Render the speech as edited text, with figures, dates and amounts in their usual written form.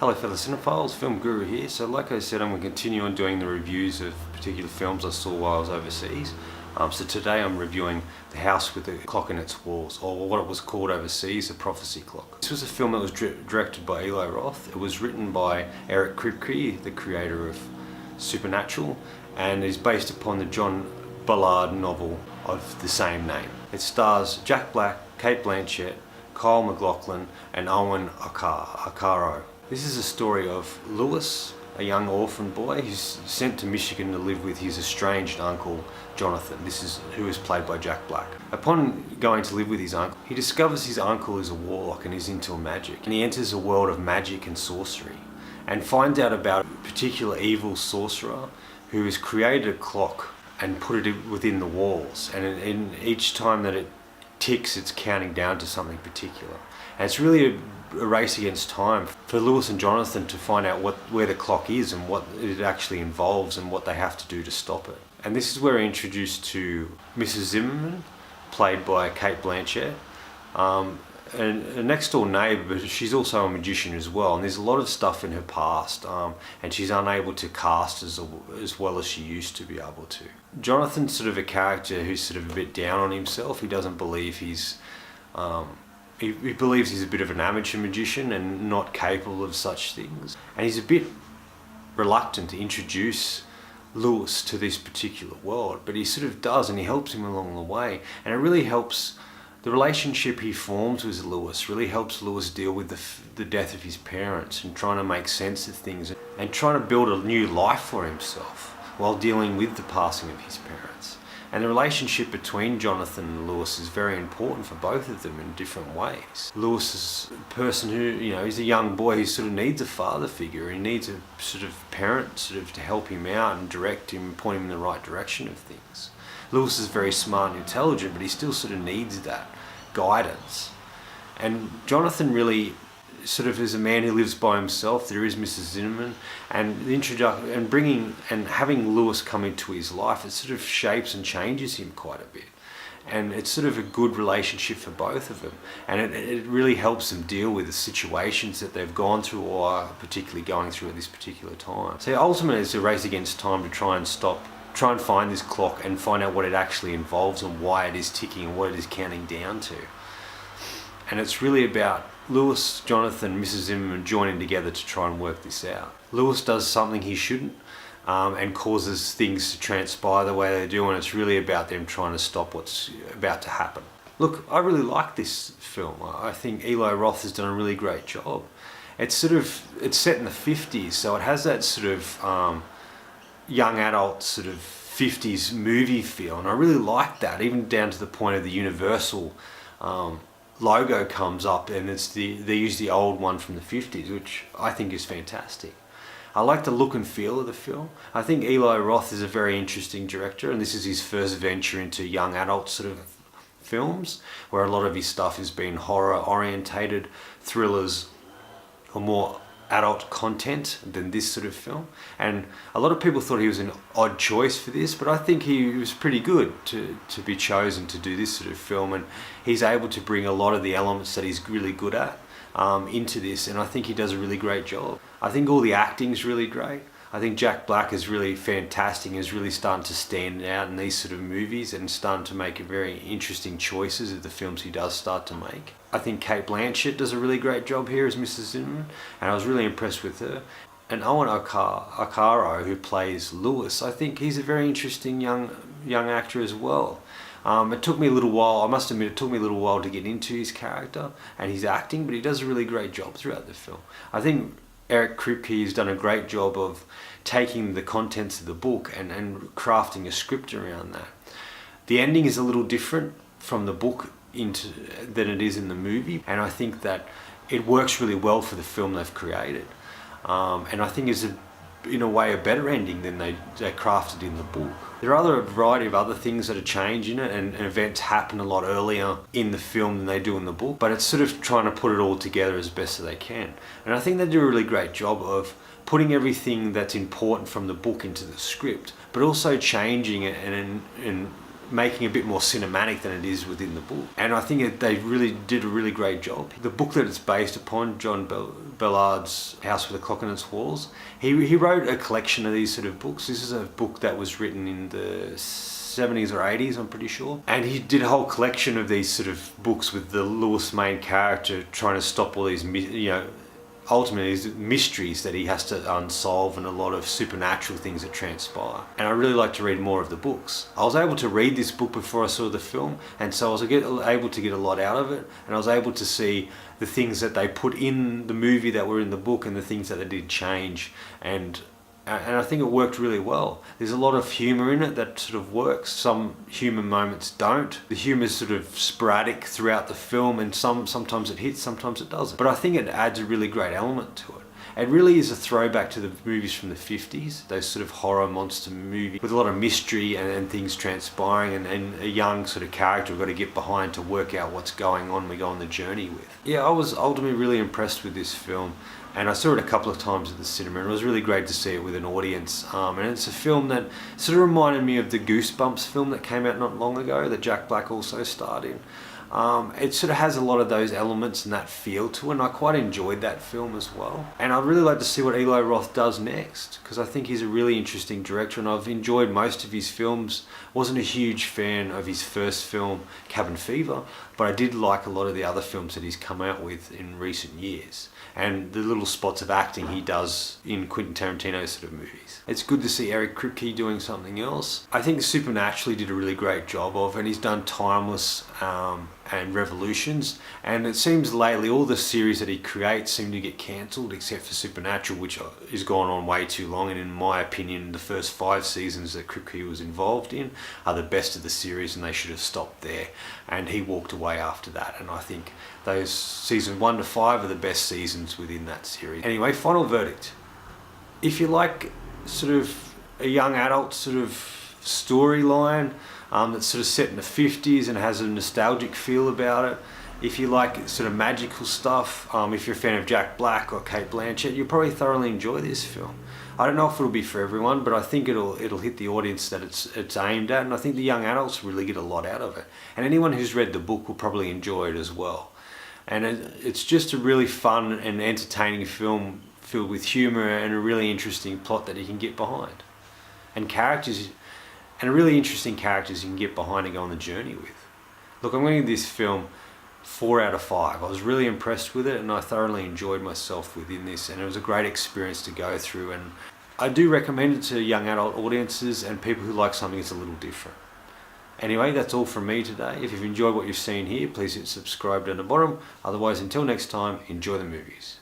Hello fellow cinephiles, Film Guru here. So like I said, I'm going to continue on doing the reviews of particular films I saw while I was overseas. So today I'm reviewing The House with the Clock in Its Walls, or what it was called overseas, The Prophecy Clock. This was a film that was directed by Eli Roth. It was written by Eric Kripke, the creator of Supernatural, and is based upon the John Ballard novel of the same name. It stars Jack Black, Cate Blanchett, Kyle MacLachlan and Owen Akaro. This is a story of Lewis, a young orphan boy who's sent to Michigan to live with his estranged uncle Jonathan. Who is played by Jack Black. Upon going to live with his uncle, he discovers his uncle is a warlock and is into magic, and he enters a world of magic and sorcery and finds out about a particular evil sorcerer who has created a clock and put it within the walls, and in each time that it ticks, it's counting down to something particular. And it's really a race against time for Lewis and Jonathan to find out where the clock is and what it actually involves and what they have to do to stop it. And this is where we're introduced to Mrs. Zimmerman, played by Cate Blanchett, and a next door neighbour, but she's also a magician as well, and there's a lot of stuff in her past, and she's unable to cast as well as she used to be able to. Jonathan's sort of a character who's sort of a bit down on himself. He doesn't believe he's he believes he's a bit of an amateur magician and not capable of such things, and he's a bit reluctant to introduce Lewis to this particular world, but he sort of does, and he helps him along the way, and it really helps. The relationship he forms with Lewis really helps Lewis deal with the death of his parents and trying to make sense of things and trying to build a new life for himself while dealing with the passing of his parents. And the relationship between Jonathan and Lewis is very important for both of them in different ways. Lewis is a person who, he's a young boy who sort of needs a father figure. He needs a sort of parent to help him out and direct him, point him in the right direction of things. Lewis is very smart and intelligent, but he still sort of needs that guidance. And Jonathan really sort of is a man who lives by himself. There is Mrs. Zimmerman, and the introduction and bringing and having Lewis come into his life, it sort of shapes and changes him quite a bit. And it's sort of a good relationship for both of them, and it really helps them deal with the situations that they've gone through or are particularly going through at this particular time. So ultimately it's a race against time to try and find this clock and find out what it actually involves and why it is ticking and what it is counting down to. And it's really about Lewis, Jonathan, Mrs. Zimmerman joining together to try and work this out. Lewis does something he shouldn't and causes things to transpire the way they do, and it's really about them trying to stop what's about to happen. Look, I really like this film. I think Eli Roth has done a really great job. It's set in the 50s, so it has that sort of young adult sort of 50s movie feel, and I really like that, even down to the point of the Universal logo comes up, and they use the old one from the 50s, which I think is fantastic. I like the look and feel of the film. I think Eli Roth is a very interesting director, and this is his first venture into young adult sort of films, where a lot of his stuff has been horror orientated, thrillers, or more adult content than this sort of film. And a lot of people thought he was an odd choice for this, but I think he was pretty good to be chosen to do this sort of film, and he's able to bring a lot of the elements that he's really good at into this, and I think he does a really great job. I think all the acting's really great. I think Jack Black is really fantastic, is really starting to stand out in these sort of movies and starting to make very interesting choices of the films he does start to make. I think Cate Blanchett does a really great job here as Mrs. Zimmerman, and I was really impressed with her. And Owen Akaro, who plays Lewis, I think he's a very interesting young actor as well. It took me a little while, I must admit, it took me a little while to get into his character and his acting, but he does a really great job throughout the film. I think Eric Kripke has done a great job of taking the contents of the book and crafting a script around that. The ending is a little different from the book than it is in the movie, and I think that it works really well for the film they've created. And I think it's in a way a better ending than they crafted in the book. There are a variety of other things that are changed in it, and events happen a lot earlier in the film than they do in the book, but it's sort of trying to put it all together as best as they can. And I think they do a really great job of putting everything that's important from the book into the script, but also changing it and making a bit more cinematic than it is within the book. And I think they really did a really great job. The book that it's based upon, John Ballard's House with a Clock in its Walls, he wrote a collection of these sort of books. This is a book that was written in the 70s or 80s, I'm pretty sure. And he did a whole collection of these sort of books with the Lewis main character trying to stop all these, ultimately these mysteries that he has to unsolve, and a lot of supernatural things that transpire. And I really like to read more of the books. I was able to read this book before I saw the film, and so I was able to get a lot out of it, and I was able to see the things that they put in the movie that were in the book and the things that they did change, and I think it worked really well. There's a lot of humour in it that sort of works. Some humour moments don't. The humour is sort of sporadic throughout the film, and sometimes it hits, sometimes it doesn't. But I think it adds a really great element to it. It really is a throwback to the movies from the 50s, those sort of horror monster movies with a lot of mystery and things transpiring, and a young sort of character we've got to get behind to work out what's going on, we go on the journey with. Yeah, I was ultimately really impressed with this film. And I saw it a couple of times at the cinema, and it was really great to see it with an audience. And it's a film that sort of reminded me of the Goosebumps film that came out not long ago, that Jack Black also starred in. It sort of has a lot of those elements and that feel to it, and I quite enjoyed that film as well. And I'd really like to see what Eli Roth does next, because I think he's a really interesting director, and I've enjoyed most of his films. Wasn't a huge fan of his first film, Cabin Fever, but I did like a lot of the other films that he's come out with in recent years, and the little spots of acting he does in Quentin Tarantino's sort of movies. It's good to see Eric Kripke doing something else. I think Supernaturally did a really great job of, and he's done Timeless and Revolutions, and it seems lately all the series that he creates seem to get cancelled except for Supernatural, which has gone on way too long, and in my opinion the first 5 seasons that Kripke was involved in are the best of the series, and they should have stopped there, and he walked away after that. And I think those seasons 1 to 5 are the best seasons within that series. Anyway, final verdict. If you like sort of a young adult sort of storyline that's sort of set in the 50s and has a nostalgic feel about it, if you like sort of magical stuff, if you're a fan of Jack Black or Cate Blanchett, you'll probably thoroughly enjoy this film. I don't know if it'll be for everyone, but I think it'll hit the audience that it's aimed at, and I think the young adults really get a lot out of it. And anyone who's read the book will probably enjoy it as well. And it's just a really fun and entertaining film filled with humour and a really interesting plot that you can get behind. And characters, and really interesting characters you can get behind and go on the journey with. Look, I'm going to give this film 4 out of 5. I was really impressed with it, and I thoroughly enjoyed myself within this, and it was a great experience to go through, and I do recommend it to young adult audiences and people who like something that's a little different. Anyway, that's all from me today. If you've enjoyed what you've seen here, please hit subscribe down the bottom. Otherwise, until next time, enjoy the movies.